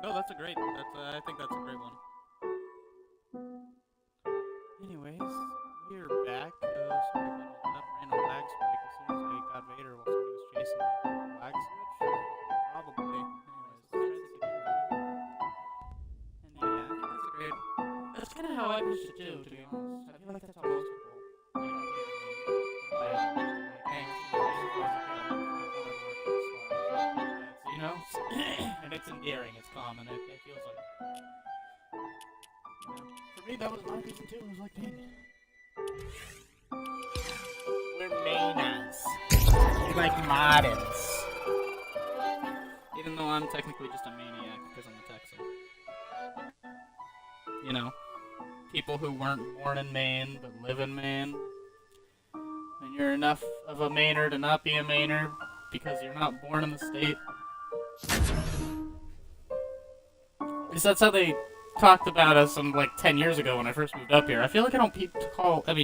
No, that's a great. I think that's a great one. Anyways, we're back. Sorry about all that random lag spike as soon as I got Vader while somebody was chasing me. Lag switch? Probably. Anyways, let's try this again. And yeah, I think that's a great. That's kind of how I pitched it too, to be honest. I feel like that's how most people. You know, and it's endearing. It's common. It feels like. You know, for me, that was my reason too. It was like, dang. We're manas. We're like moderns. Even though I'm technically just a maniac because I'm a Texan. You know, people who weren't born in Maine but live in Maine. And you're enough of a Mainer to not be a Mainer because you're not born in the state. At least that's how they talked about us like 10 years ago when I first moved up here. I feel like I don't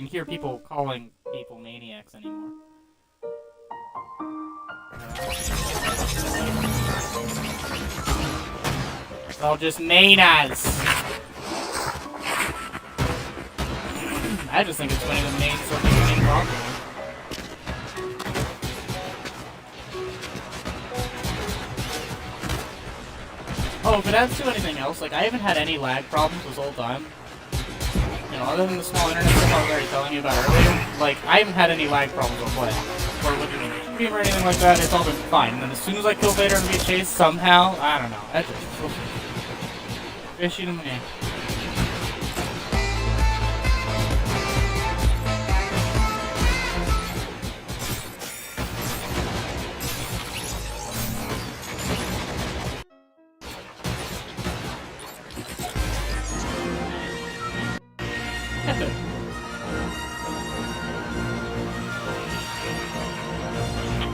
hear people calling people maniacs anymore. It's all just manas. I just think it's funny that Maine's such a main problem. Oh, if it adds to anything else, like, I haven't had any lag problems this whole time. You know, other than the small internet stuff I was already telling you about earlier, like, I haven't had any lag problems with play. Or with the stream or anything like that, it's all been fine. And then as soon as I kill Vader and be chased somehow, I don't know, that just feels fishy to me.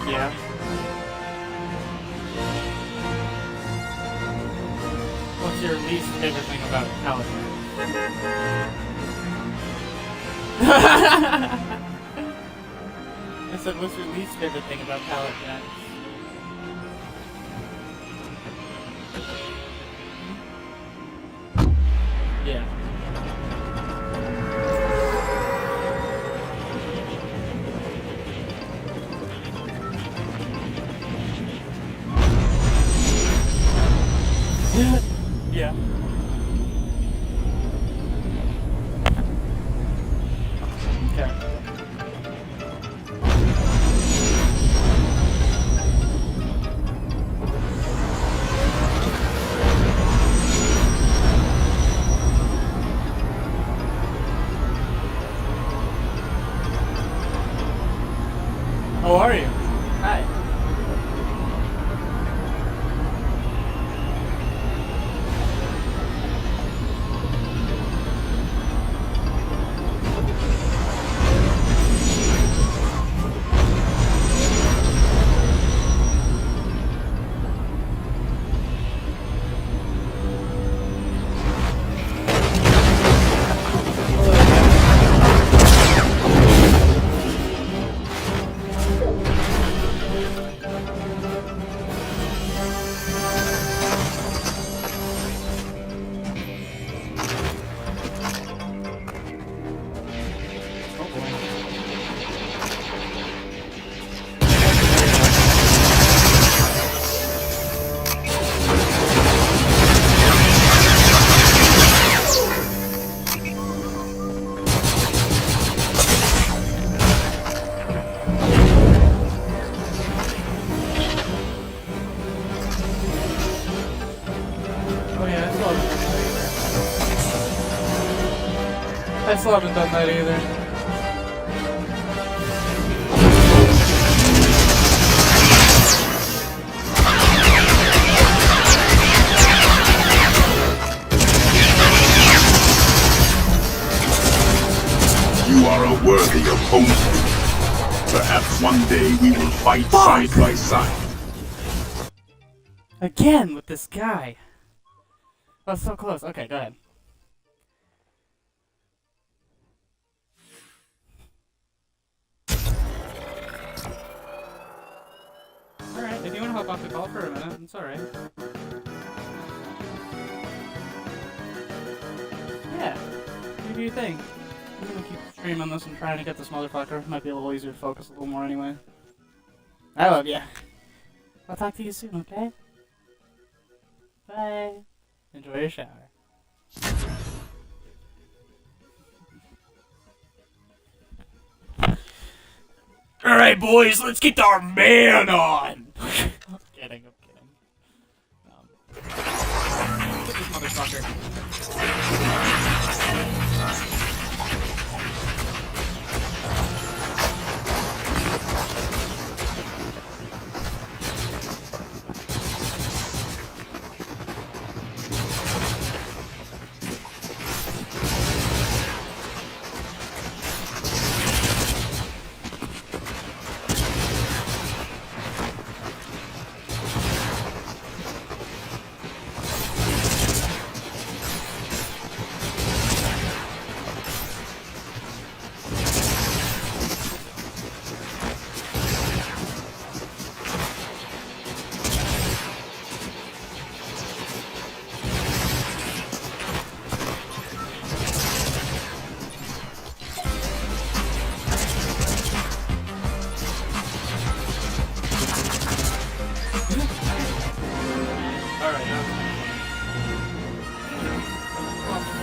Yeah. What's your least favorite thing about Helltaker? I said, what's your least favorite thing about Helltaker? Yeah. Yeah. Okay. How are you? Hi. I still haven't done that either. You are a worthy opponent. Perhaps one day we will fight side by side. Again with this guy. Oh, so close. Okay, go ahead. Alright, if you want to hop off the call for a minute, it's alright. Yeah, you do your thing. I'm gonna keep streaming this and trying to get this motherfucker. Might be a little easier to focus a little more anyway. I love ya. I'll talk to you soon, okay? Bye. Enjoy your shower. Alright, boys, let's get our man on! I'm kidding, I'm kidding. Get this motherfucker.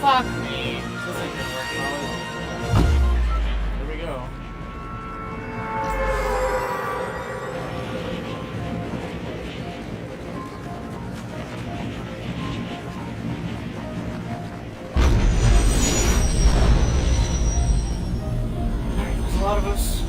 Fuck me. This ain't gonna work, Molly. Here we go. Alright, there's a lot of us.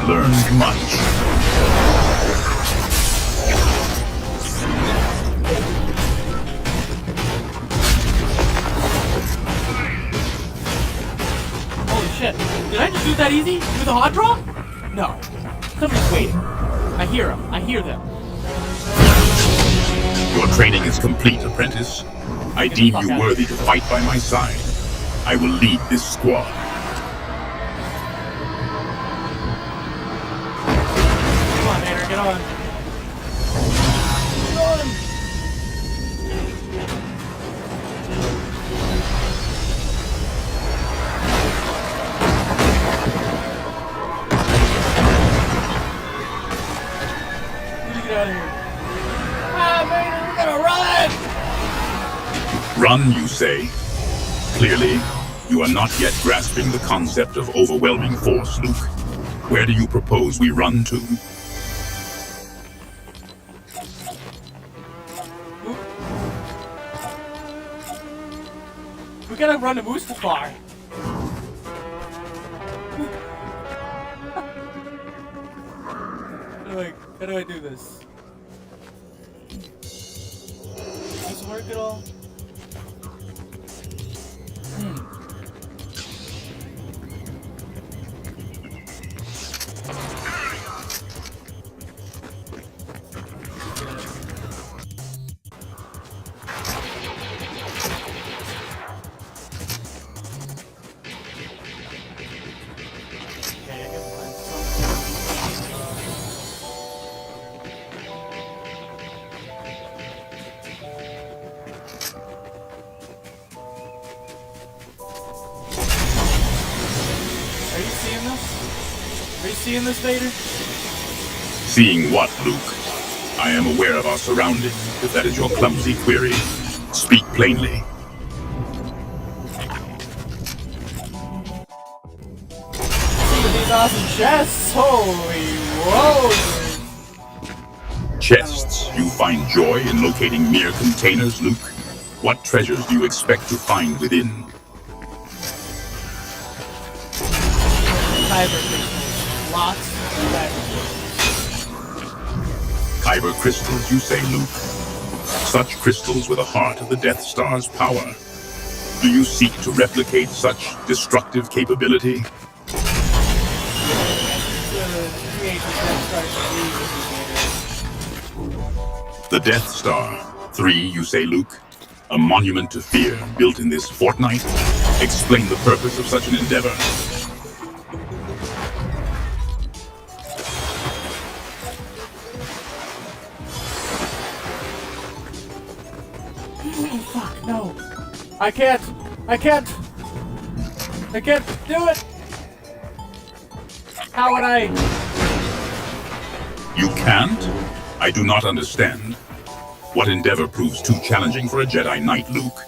Learned much. Holy shit. Did I just do that easy? With a hot draw? No. Somebody's waiting. I hear them. I hear them. Your training is complete, apprentice. I deem you worthy to fight by my side. I will lead this squad. Get on. Get on. Get out of here. Ah, Vader, we're gonna run! Run, you say? Clearly, you are not yet grasping the concept of overwhelming force, Luke. Where do you propose we run to? We gotta run to Mustafar. How do I do this? Does this work at all? seeing this, Vader? Seeing what, Luke? I am aware of our surroundings, if that is your clumsy query. Speak plainly. See these awesome chests? Holy whoa! Chests. You find joy in locating mere containers, Luke? What treasures do you expect to find within? Kyber crystals. Lots of kyber crystals. Kyber crystals, you say, Luke? Such crystals were the heart of the Death Star's power. Do you seek to replicate such destructive capability? The Death Star. 3, you say, Luke? A monument to fear built in this Fortnite? Explain the purpose of such an endeavor. Fuck, no. I can't do it! How would I? You can't? I do not understand. What endeavor proves too challenging for a Jedi Knight, Luke?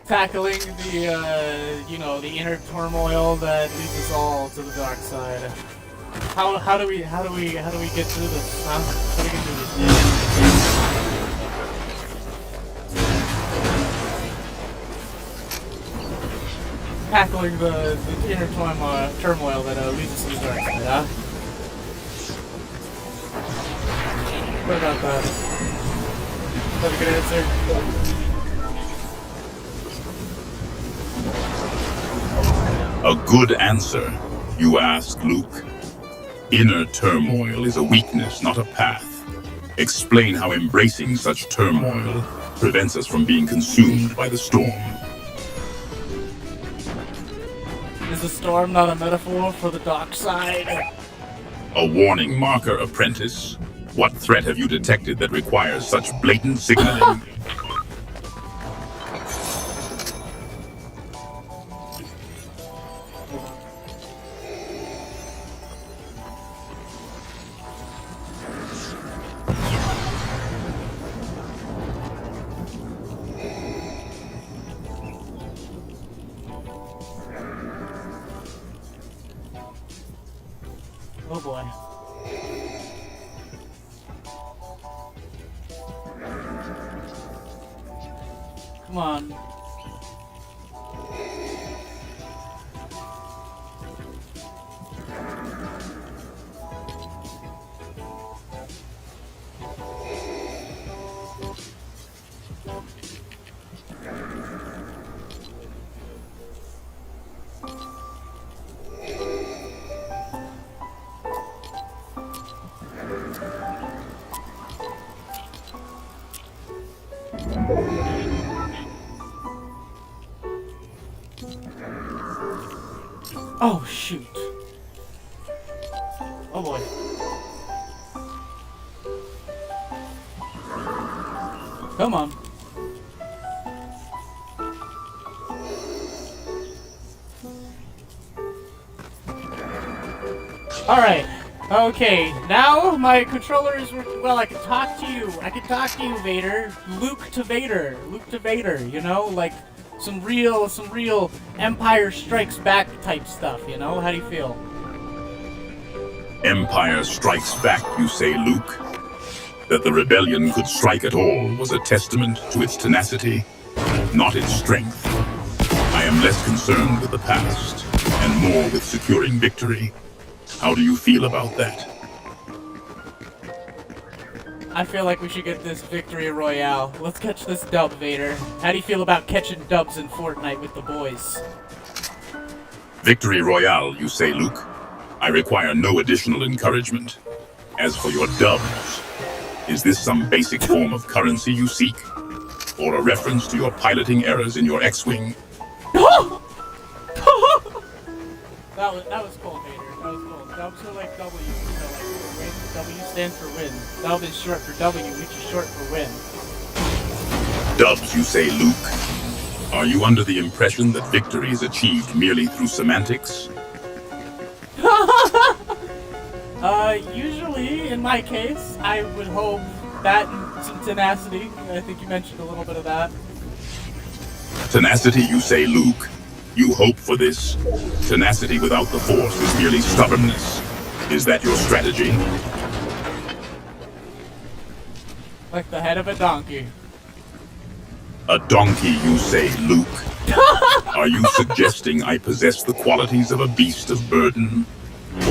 Tackling the, the inner turmoil that leads us all to the dark side. How do we get through this? Huh? How do we get through this? Tackling the inner turmoil that leads us to the dark side, huh? What about that? Is that a good answer? A good answer, you ask, Luke? Inner turmoil is a weakness, not a path. Explain how embracing such turmoil prevents us from being consumed by the storm. Is the storm not a metaphor for the dark side? A warning marker, apprentice. What threat have you detected that requires such blatant signaling? Oh boy. Come on. Oh, shoot. Oh, boy. Come on. Alright. Okay. Now my controller is... Well, I can talk to you. I can talk to you, Vader. Luke to Vader. Luke to Vader, you know? Like... Some real Empire Strikes Back type stuff, you know? How do you feel? Empire Strikes Back, you say, Luke? That the rebellion could strike at all was a testament to its tenacity, not its strength. I am less concerned with the past, and more with securing victory. How do you feel about that? I feel like we should get this victory royale. Let's catch this dub, Vader. How do you feel about catching dubs in Fortnite with the boys? Victory royale, you say, Luke? I require no additional encouragement. As for your dubs, is this some basic form of currency you seek? Or a reference to your piloting errors in your X-Wing? that was cool, Vader. That was cool. Dubs are like W, so like for win, W stands for win. Dub is short for W, which is short for win. Dubs, you say, Luke? Are you under the impression that victory is achieved merely through semantics? Usually, in my case, I would hope that and some tenacity. I think you mentioned a little bit of that. Tenacity, you say, Luke? You hope for this? Tenacity without the Force is merely stubbornness. Is that your strategy? Like the head of a donkey. A donkey, you say, Luke? Are you suggesting I possess the qualities of a beast of burden?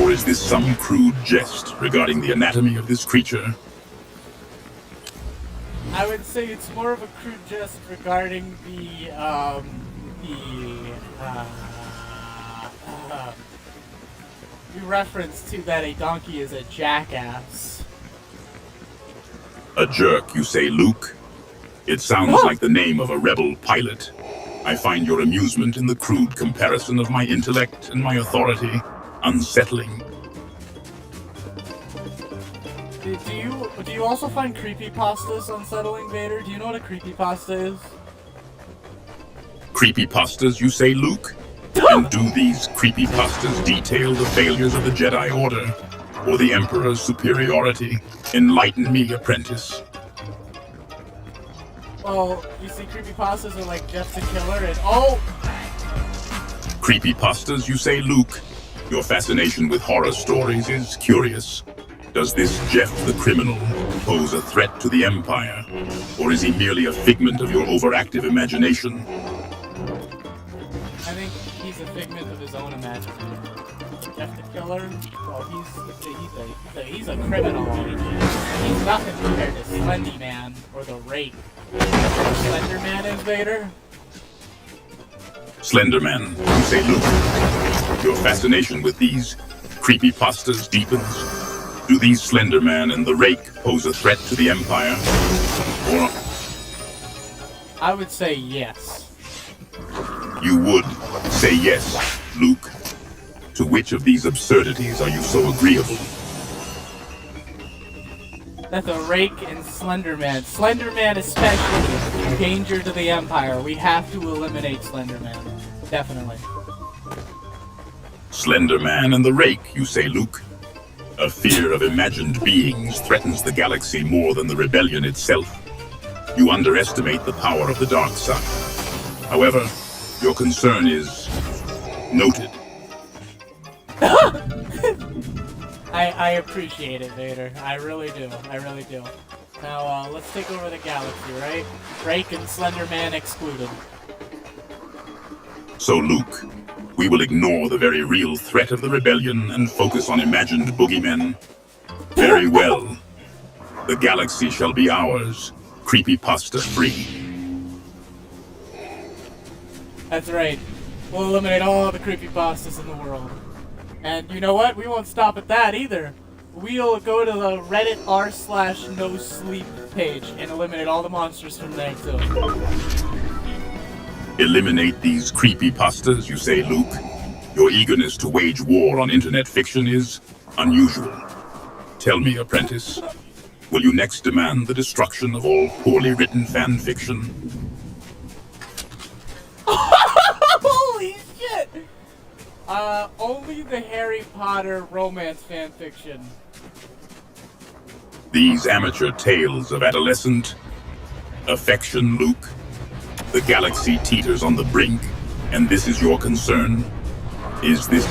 Or is this some crude jest regarding the anatomy of this creature? I would say it's more of a crude jest regarding the reference to that a donkey is a jackass. A jerk, you say, Luke? It sounds like the name of a rebel pilot. I find your amusement in the crude comparison of my intellect and my authority unsettling. Do you also find creepypastas unsettling, Vader? Do you know what a creepypasta is? Creepypastas, you say, Luke? And do these creepypastas detail the failures of the Jedi Order or the Emperor's superiority? Enlighten me, apprentice. Well, you see, creepypastas are like Jeff the Killer and oh! Creepypastas, you say, Luke? Your fascination with horror stories is curious. Does this Jeff the criminal pose a threat to the Empire? Or is he merely a figment of your overactive imagination? I think he's a figment of his own imagination. Jeff the Killer? Well, he's a criminal. He's nothing compared to Slendy Man or the Rake. Slender Man is, Vader? Slenderman, you say, Luke? Your fascination with these creepypastas deepens? Do these Slenderman and the Rake pose a threat to the Empire? Or... I would say yes. You would say yes, Luke? To which of these absurdities are you so agreeable? That the Rake and Slenderman. Slenderman especially. Danger to the Empire. We have to eliminate Slenderman. Definitely. Slenderman and the Rake, you say, Luke? A fear of imagined beings threatens the galaxy more than the rebellion itself. You underestimate the power of the dark side. However, your concern is noted. I appreciate it, Vader. I really do. I really do. Now, let's take over the galaxy, right? Rake and Slenderman excluded. So, Luke, we will ignore the very real threat of the rebellion and focus on imagined boogeymen? Very well. The galaxy shall be ours, creepypasta-free. That's right. We'll eliminate all the creepypastas in the world. And you know what? We won't stop at that either. We'll go to the Reddit r/nosleep page and eliminate all the monsters from there too. Eliminate these creepypastas, you say, Luke? Your eagerness to wage war on internet fiction is unusual. Tell me, apprentice, will you next demand the destruction of all poorly written fan fiction? Holy shit! Only the Harry Potter romance fanfiction. These amateur tales of adolescent affection, Luke? The galaxy teeters on the brink, and this is your concern? Is this...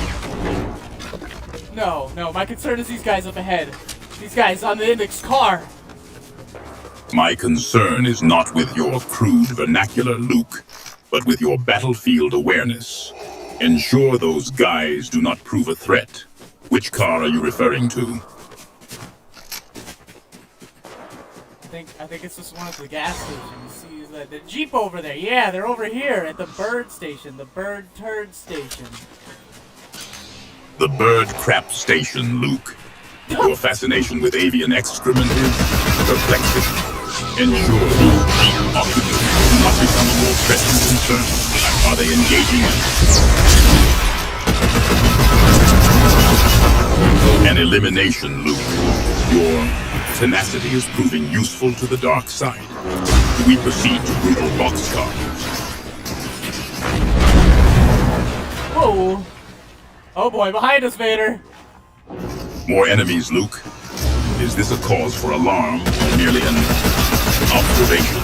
No, my concern is these guys up ahead. These guys on the Index car. My concern is not with your crude vernacular, Luke, but with your battlefield awareness. Ensure those guys do not prove a threat. Which car are you referring to? I think it's just one at the gas station. You see the Jeep over there. Yeah, they're over here at the bird station, the bird turd station. The bird crap station, Luke. Your fascination with avian excrement is perplexing. Ensure these Jeep occupants do not become a more pressing concern. Are they engaging in an elimination, Luke? Your tenacity is proving useful to the dark side. Do we proceed to brutal boxcars? Whoa! Oh boy, behind us, Vader! More enemies, Luke. Is this a cause for alarm or merely an observation?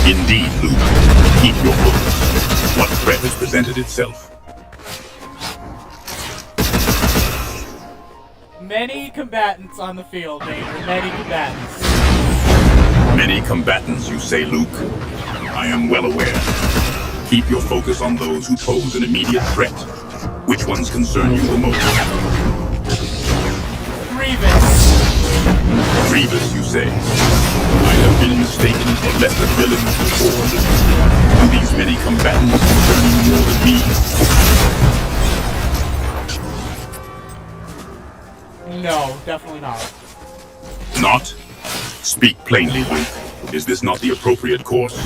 Indeed, Luke. Keep your focus. What threat has presented itself? Many combatants on the field, Vader. Many combatants. Many combatants, you say, Luke. I am well aware. Keep your focus on those who pose an immediate threat. Which ones concern you the most? Grievous. Grievous, you say? I have been mistaken for lesser villains before. Do these many combatants concern you more than me? No, definitely not. Not? Speak plainly, Luke. Is this not the appropriate course?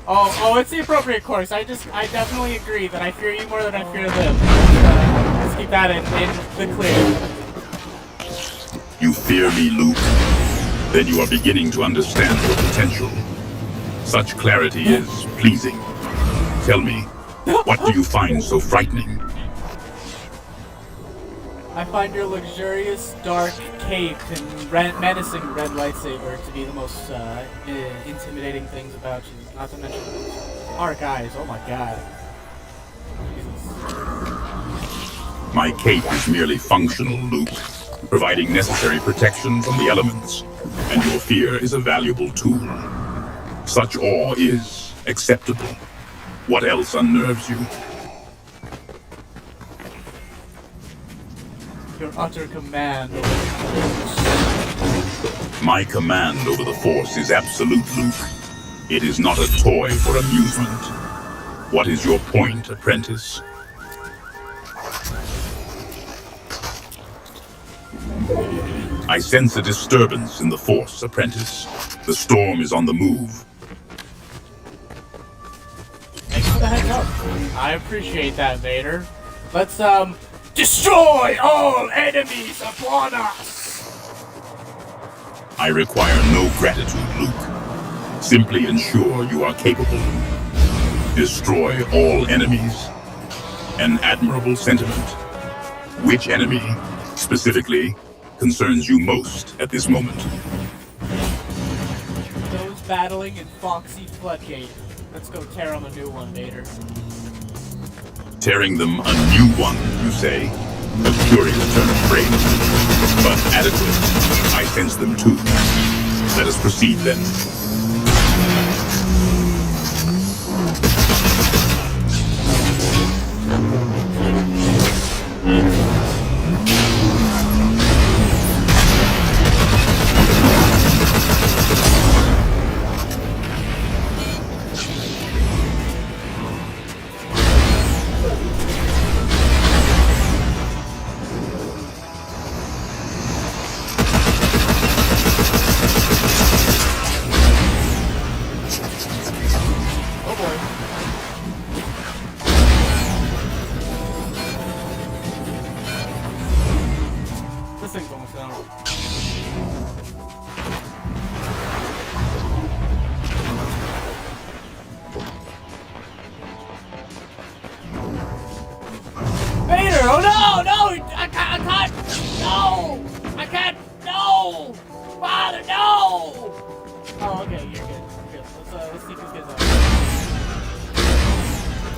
Oh, it's the appropriate course. I definitely agree that I fear you more than I fear them. Let's keep that in the clear. You fear me, Luke? Then you are beginning to understand your potential. Such clarity is pleasing. Tell me, what do you find so frightening? I find your luxurious, dark cape and menacing red lightsaber to be the most intimidating things about you. Not to mention dark eyes. Oh my god. Jesus. My cape is merely functional, Luke, providing necessary protection from the elements, and your fear is a valuable tool. Such awe is acceptable. What else unnerves you? Your utter command over My command over the Force is absolute, Luke. It is not a toy for amusement. What is your point, apprentice? I sense a disturbance in the Force, apprentice. The storm is on the move. Thanks for the heads up. I appreciate that, Vader. Let's, destroy all enemies upon us! I require no gratitude, Luke. Simply ensure you are capable. Destroy all enemies. An admirable sentiment. Which enemy, specifically, concerns you most at this moment? Those battling in Foxy Floodgate. Let's go tear them a new one, Vader. Tearing them a new one, you say? A curious turn of phrase. But adequate. I sense them too. Let us proceed then.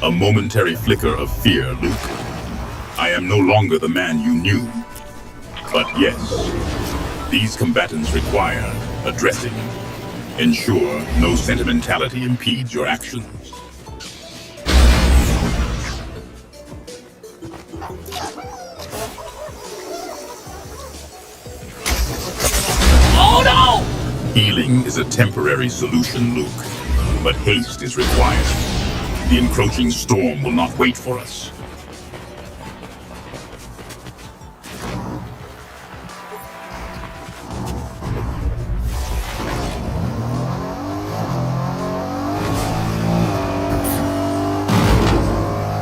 A momentary flicker of fear, Luke. I am no longer the man you knew. But yes, these combatants require addressing. Ensure no sentimentality impedes your actions. Oh no! Healing is a temporary solution, Luke, but haste is required. The encroaching storm will not wait for us.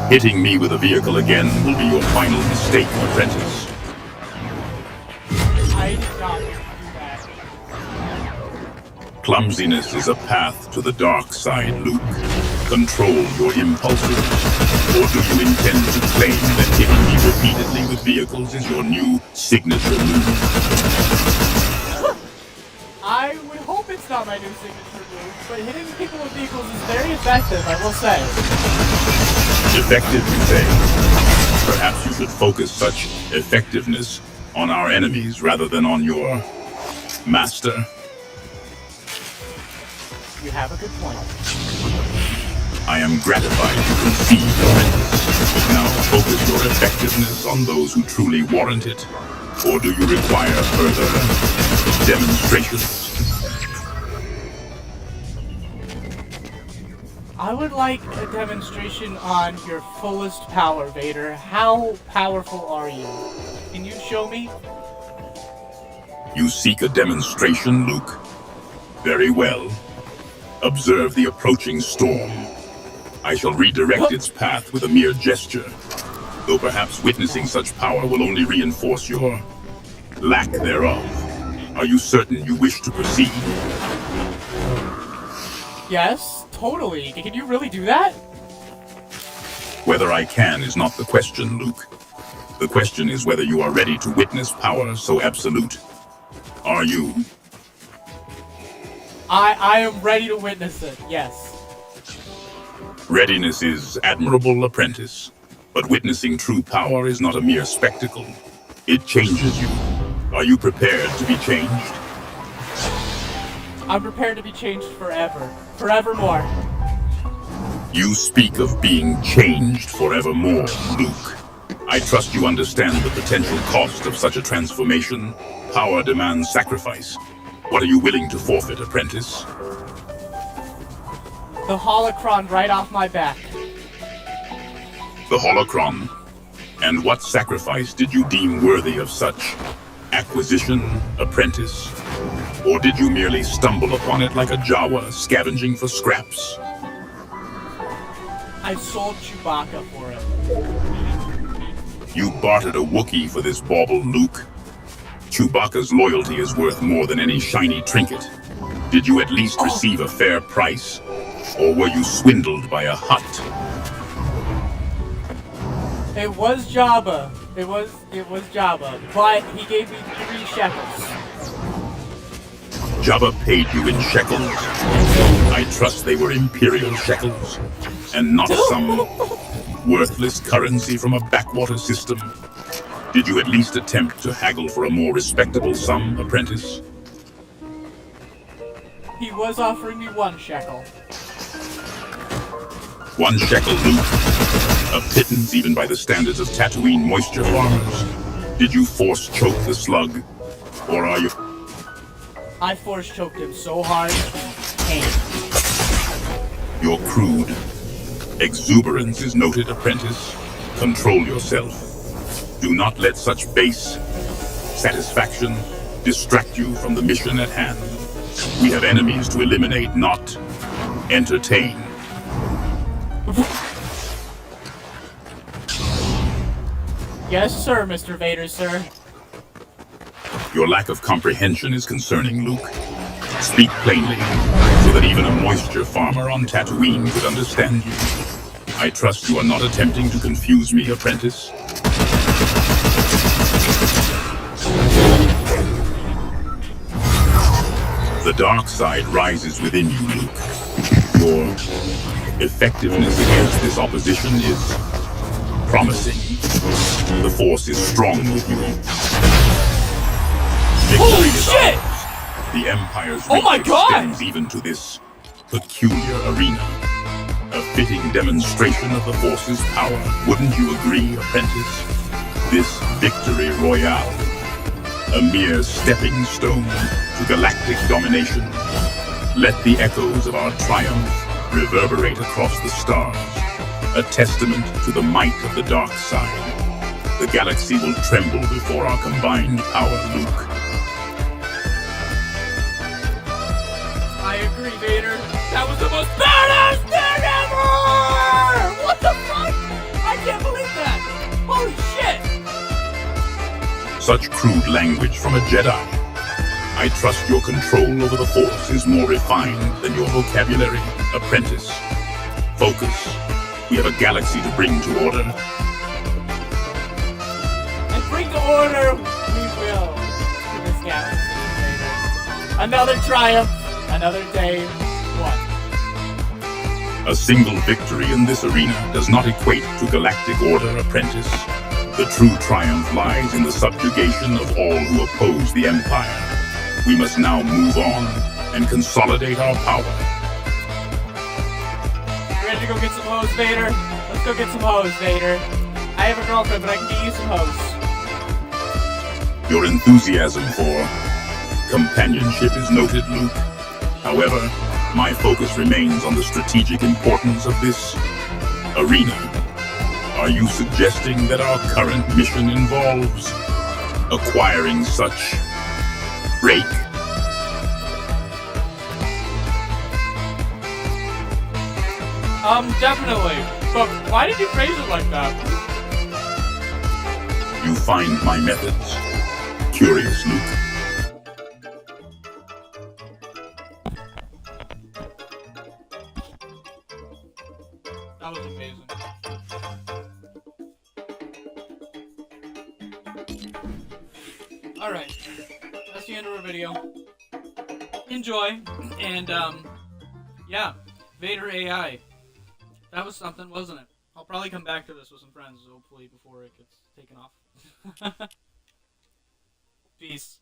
Hitting me with a vehicle again will be your final mistake, apprentice. Clumsiness is a path to the dark side, Luke. Control your impulses. Or do you intend to claim that hitting me repeatedly with vehicles is your new signature move? I would hope it's not my new signature move, but hitting people with vehicles is very effective, I will say. Effective, you say? Perhaps you should focus such effectiveness on our enemies rather than on your master. You have a good point. I am gratified to concede your interest. Now focus your effectiveness on those who truly warrant it. Or do you require further demonstrations? I would like a demonstration on your fullest power, Vader. How powerful are you? Can you show me? You seek a demonstration, Luke? Very well. Observe the approaching storm. I shall redirect its path with a mere gesture, though perhaps witnessing such power will only reinforce your lack thereof. Are you certain you wish to proceed? Yes, totally. Can you really do that? Whether I can is not the question, Luke. The question is whether you are ready to witness power so absolute. Are you? I am ready to witness it, yes. Readiness is admirable, apprentice. But witnessing true power is not a mere spectacle. It changes you. Are you prepared to be changed? I'm prepared to be changed forever. Forevermore. You speak of being changed forevermore, Luke. I trust you understand the potential cost of such a transformation. Power demands sacrifice. What are you willing to forfeit, apprentice? The holocron right off my back. The holocron? And what sacrifice did you deem worthy of such acquisition, apprentice? Or did you merely stumble upon it like a Jawa scavenging for scraps? I sold Chewbacca for it. You bartered a Wookiee for this bauble, Luke. Chewbacca's loyalty is worth more than any shiny trinket. Did you at least receive a fair price? Or were you swindled by a Hutt? It was Jabba. It was Jabba. But he gave me 3 shekels. Jabba paid you in shekels? I trust they were Imperial shekels, and not some worthless currency from a backwater system. Did you at least attempt to haggle for a more respectable sum, apprentice? He was offering me 1 shekel. 1 shekel, Luke. A pittance even by the standards of Tatooine moisture farmers. Did you force choke the slug? Or are you... I force choked him so hard, he came. Your crude exuberance is noted, apprentice. Control yourself. Do not let such base satisfaction distract you from the mission at hand. We have enemies to eliminate, not entertain. Yes, sir, Mr. Vader, sir. Your lack of comprehension is concerning, Luke. Speak plainly, so that even a moisture farmer on Tatooine could understand you. I trust you are not attempting to confuse me, apprentice. The dark side rises within you, Luke. Your effectiveness against this opposition is promising. The force is strong with you. Holy shit! Ours. The Empire's Oh my reach God! extends even to this peculiar arena. A fitting demonstration of the Force's power. Wouldn't you agree, apprentice? This victory royale, a mere stepping stone to galactic domination. Let the echoes of our triumph reverberate across the stars, a testament to the might of the dark side. The galaxy will tremble before our combined power, Luke. I agree, Vader. That was the most badass thing ever! What the fuck? I can't believe that! Holy shit! Such crude language from a Jedi. I trust your control over the Force is more refined than your vocabulary, apprentice. Focus. We have a galaxy to bring to order. And bring to order, we will, to this galaxy, Vader. Another triumph, another day, what? A single victory in this arena does not equate to galactic order, apprentice. The true triumph lies in the subjugation of all who oppose the Empire. We must now move on and consolidate our power. You ready to go get some hoes, Vader? Let's go get some hoes, Vader. I have a girlfriend, but I can get you some hoes. Your enthusiasm for companionship is noted, Luke. However, my focus remains on the strategic importance of this arena. Are you suggesting that our current mission involves acquiring such break? Definitely. But why did you phrase it like that? You find my methods curious, Luke? That was amazing. Alright. That's the end of our video. Enjoy. And, yeah. Vader AI. That was something, wasn't it? I'll probably come back to this with some friends, hopefully, before it gets taken off. Peace.